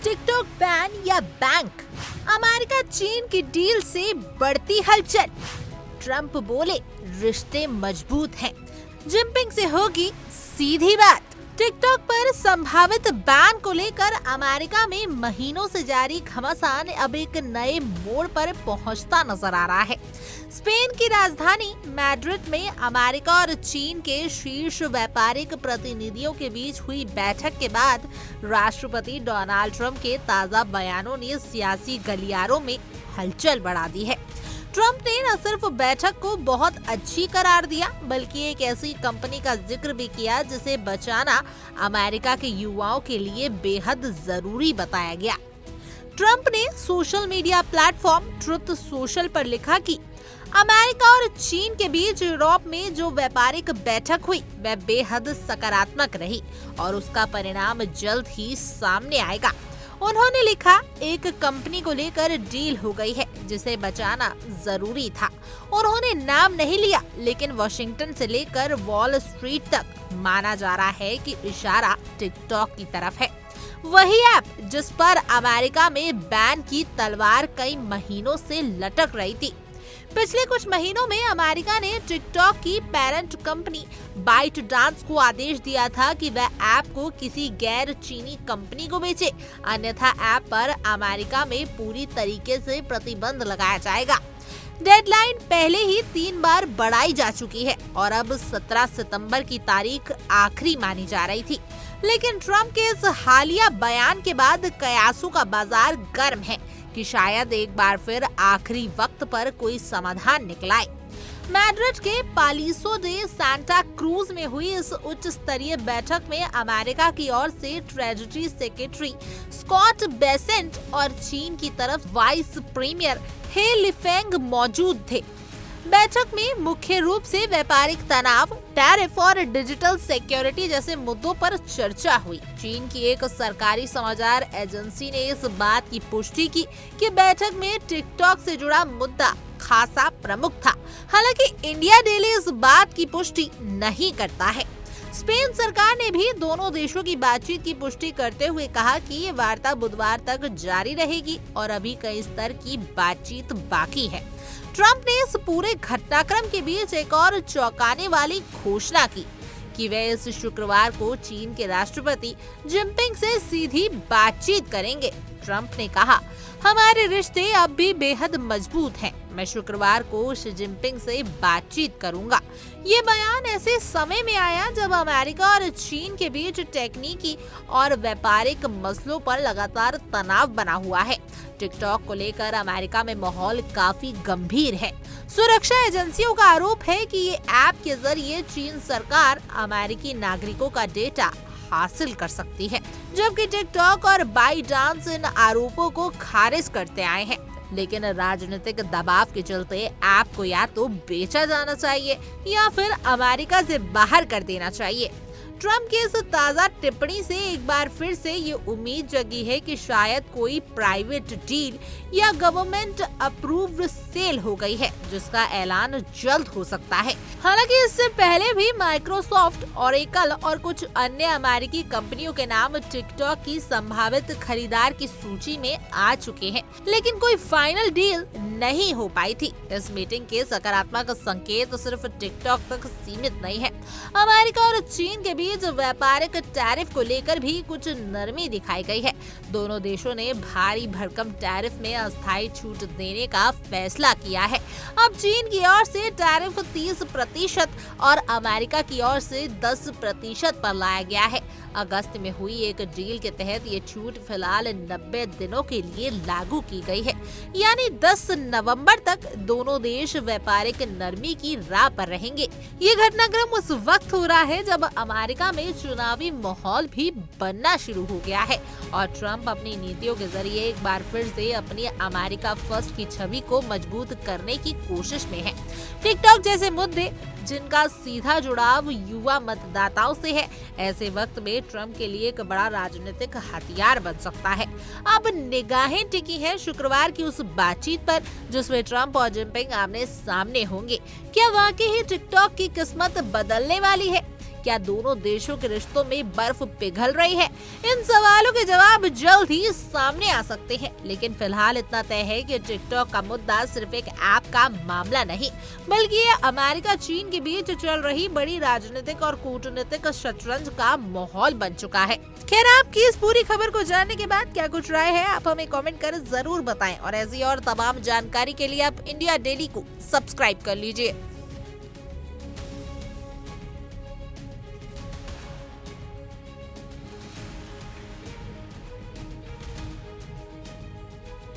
TikTok ban या bank, America चीन की डील से बढ़ती हलचल। ट्रंप बोले रिश्ते मजबूत हैं, जिनपिंग से होगी सीधी बात। टिकटॉक पर संभावित बैन को लेकर अमेरिका में महीनों से जारी घमासान अब एक नए मोड़ पर पहुंचता नजर आ रहा है। स्पेन की राजधानी मैड्रिड में अमेरिका और चीन के शीर्ष व्यापारिक प्रतिनिधियों के बीच हुई बैठक के बाद राष्ट्रपति डोनाल्ड ट्रंप के ताजा बयानों ने सियासी गलियारों में हलचल बढ़ा दी है। ट्रंप ने न सिर्फ बैठक को बहुत अच्छी करार दिया, बल्कि एक ऐसी कंपनी का जिक्र भी किया जिसे बचाना अमेरिका के युवाओं के लिए बेहद जरूरी बताया गया। ट्रंप ने social media platform truth social पर लिखा कि अमेरिका और चीन के बीच यूरोप में जो व्यापारिक बैठक हुई वह बेहद सकारात्मक रही और उसका परिणाम जल्द ही सामने आएगा। उन्होंने लिखा, एक कंपनी को लेकर डील हो गई है जिसे बचाना जरूरी था। उन्होंने नाम नहीं लिया, लेकिन वॉशिंगटन से लेकर वॉल स्ट्रीट तक माना जा रहा है कि इशारा टिकटॉक की तरफ है। वही ऐप जिस पर अमेरिका में बैन की तलवार कई महीनों से लटक रही थी। पिछले कुछ महीनों में अमेरिका ने टिकटॉक की पेरेंट कंपनी बाइट डांस को आदेश दिया था कि वह ऐप को किसी गैर चीनी कंपनी को बेचे, अन्यथा ऐप पर अमेरिका में पूरी तरीके से प्रतिबंध लगाया जाएगा। डेडलाइन पहले ही 3 बार बढ़ाई जा चुकी है और अब 17 सितंबर की तारीख आखिरी मानी जा रही थी, लेकिन ट्रंप के इस हालिया बयान के बाद कयासों का बाजार गर्म है कि शायद एक बार फिर आखिरी वक्त पर कोई समाधान निकलाए। मैड्रिड के पालिसो डे सांता क्रूज में हुई इस उच्च स्तरीय बैठक में अमेरिका की ओर से ट्रेजरी सेक्रेटरी स्कॉट बेसेंट और चीन की तरफ वाइस प्रीमियर हे लिफेंग मौजूद थे। बैठक में मुख्य रूप से व्यापारिक तनाव, टैरिफ और डिजिटल सिक्योरिटी जैसे मुद्दों पर चर्चा हुई। चीन की एक सरकारी समाचार एजेंसी ने इस बात की पुष्टि की कि बैठक में टिकटॉक से जुड़ा मुद्दा खासा प्रमुख था। हालांकि इंडिया डेली इस बात की पुष्टि नहीं करता है। स्पेन सरकार ने भी दोनों देशों की बातचीत की पुष्टि करते हुए कहा कि ये वार्ता बुधवार तक जारी रहेगी और अभी कई स्तर की बातचीत बाकी है। ट्रंप ने इस पूरे घटनाक्रम के बीच एक और चौंकाने वाली घोषणा की कि वे इस शुक्रवार को चीन के राष्ट्रपति जिनपिंग से सीधी बातचीत करेंगे। ट्रंप ने कहा, हमारे रिश्ते अब भी बेहद मजबूत हैं। मैं शुक्रवार को शी जिनपिंग से बातचीत करूंगा। ये बयान ऐसे समय में आया जब अमेरिका और चीन के बीच तकनीकी और व्यापारिक मसलों पर लगातार तनाव बना हुआ है। टिकटॉक को लेकर अमेरिका में माहौल काफी गंभीर है। सुरक्षा एजेंसियों का आरोप है कि ये ऐप के जरिए चीन सरकार अमेरिकी नागरिकों का डेटा हासिल कर सकती है, जबकि टिकटॉक और बाइडांस इन आरोपों को खारिज करते आए हैं। लेकिन राजनीतिक दबाव के चलते ऐप को या तो बेचा जाना चाहिए या फिर अमेरिका से बाहर कर देना चाहिए। ट्रंप की इस ताजा टिप्पणी से एक बार फिर से ये उम्मीद जगी है कि शायद कोई प्राइवेट डील या गवर्नमेंट अप्रूव्ड सेल हो गई है, जिसका ऐलान जल्द हो सकता है। हालांकि इससे पहले भी माइक्रोसॉफ्ट, ओरेकल और कुछ अन्य अमेरिकी कंपनियों के नाम टिकटॉक की संभावित खरीदार की सूची में आ चुके हैं, लेकिन कोई फाइनल डील नहीं हो पाई थी। इस मीटिंग के सकारात्मक संकेत सिर्फ टिकटॉक तक सीमित नहीं है। अमेरिका और चीन के बीच व्यापारिक टैरिफ को लेकर भी कुछ नरमी दिखाई गई है। दोनों देशों ने भारी भरकम टैरिफ में अस्थायी छूट देने का फैसला किया है। अब चीन की ओर से टैरिफ 30% और अमेरिका की ओर से 10% पर लाया गया है। अगस्त में हुई एक डील के तहत ये छूट फिलहाल 90 दिनों के लिए लागू की गई है, यानी 10 नवंबर तक दोनों देश व्यापारिक नरमी की राह पर रहेंगे। ये घटनाक्रम उस वक्त हो रहा है जब अमेरिका में चुनावी माहौल भी बनना शुरू हो गया है और ट्रंप अपनी नीतियों के जरिए एक बार फिर से अपनी अमेरिका फर्स्ट की छवि को मजबूत करने की कोशिश में है। टिकटॉक जैसे मुद्दे जिनका सीधा जुड़ाव युवा मतदाताओं से है, ऐसे वक्त में ट्रंप के लिए एक बड़ा राजनीतिक हथियार बन सकता है। अब निगाहें टिकी हैं शुक्रवार की उस बातचीत पर जिसमें ट्रंप और जिनपिंग आमने सामने होंगे। क्या वाकई ही टिकटॉक की किस्मत बदलने वाली है? क्या दोनों देशों के रिश्तों में बर्फ पिघल रही है? इन सवालों के जवाब जल्द ही सामने आ सकते हैं, लेकिन फिलहाल इतना तय है कि टिकटॉक का मुद्दा सिर्फ एक ऐप का मामला नहीं, बल्कि ये अमेरिका चीन के बीच चल रही बड़ी राजनीतिक और कूटनीतिक शतरंज का माहौल बन चुका है। खैर, आपकी इस पूरी खबर को जानने के बाद क्या कुछ राय है, आप हमें कमेंट कर जरूर बताएं और ऐसी और तमाम जानकारी के लिए आप इंडिया डेली को सब्सक्राइब कर लीजिए।